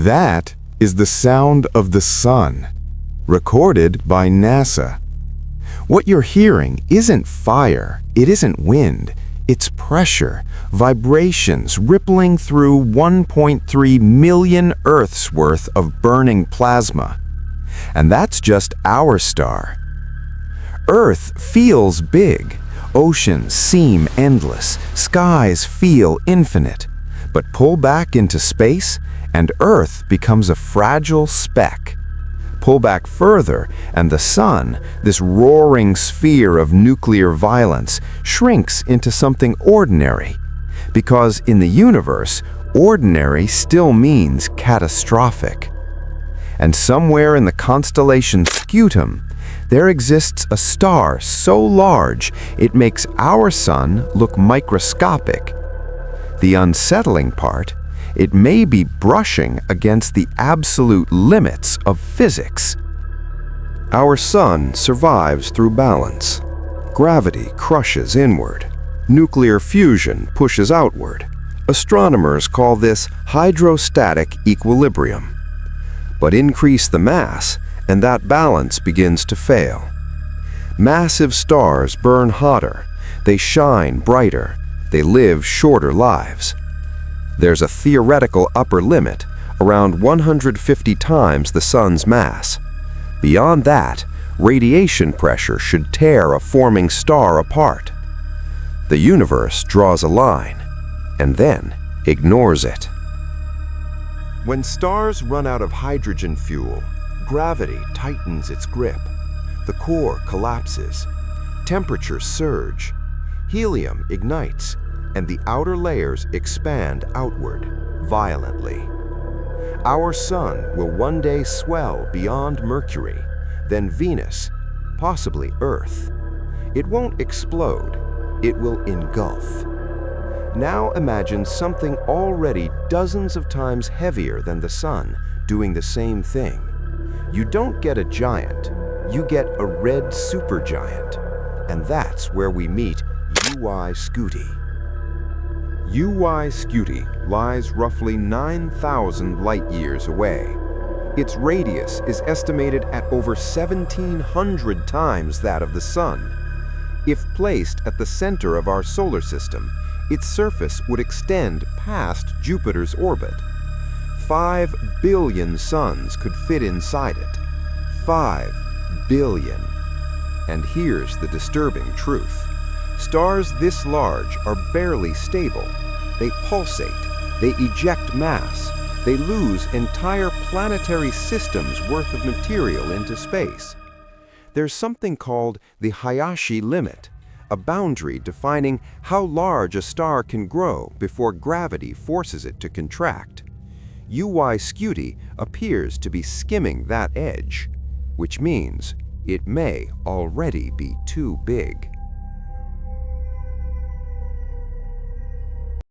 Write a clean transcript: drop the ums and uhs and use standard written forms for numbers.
That is the sound of the sun, recorded by NASA. What you're hearing isn't fire, it isn't wind, it's pressure, vibrations rippling through 1.3 million Earths worth of burning plasma. And that's just our star. Earth feels big, oceans seem endless, skies feel infinite. But pull back into space, and Earth becomes a fragile speck. Pull back further, and the sun, this roaring sphere of nuclear violence, shrinks into something ordinary. Because in the universe, ordinary still means catastrophic. And somewhere in the constellation Scutum, there exists a star so large it makes our sun look microscopic. The unsettling part, it may be brushing against the absolute limits of physics. Our sun survives through balance. Gravity crushes inward. Nuclear fusion pushes outward. Astronomers call this hydrostatic equilibrium. But increase the mass, and that balance begins to fail. Massive stars burn hotter. They shine brighter. They live shorter lives. There's a theoretical upper limit, around 150 times the sun's mass. Beyond that, radiation pressure should tear a forming star apart. The universe draws a line, and then ignores it. When stars run out of hydrogen fuel, gravity tightens its grip. The core collapses. Temperatures surge. Helium ignites, and the outer layers expand outward, violently. Our sun will one day swell beyond Mercury, then Venus, possibly Earth. It won't explode, it will engulf. Now imagine something already dozens of times heavier than the sun doing the same thing. You don't get a giant, you get a red supergiant. And that's where we meet UY Scuti. UY Scuti lies roughly 9,000 light-years away. Its radius is estimated at over 1,700 times that of the Sun. If placed at the center of our solar system, its surface would extend past Jupiter's orbit. 5 billion suns could fit inside it. 5 billion. And here's the disturbing truth. Stars this large are barely stable. They pulsate, they eject mass, they lose entire planetary systems worth of material into space. There's something called the Hayashi limit, a boundary defining how large a star can grow before gravity forces it to contract. UY Scuti appears to be skimming that edge, which means it may already be too big.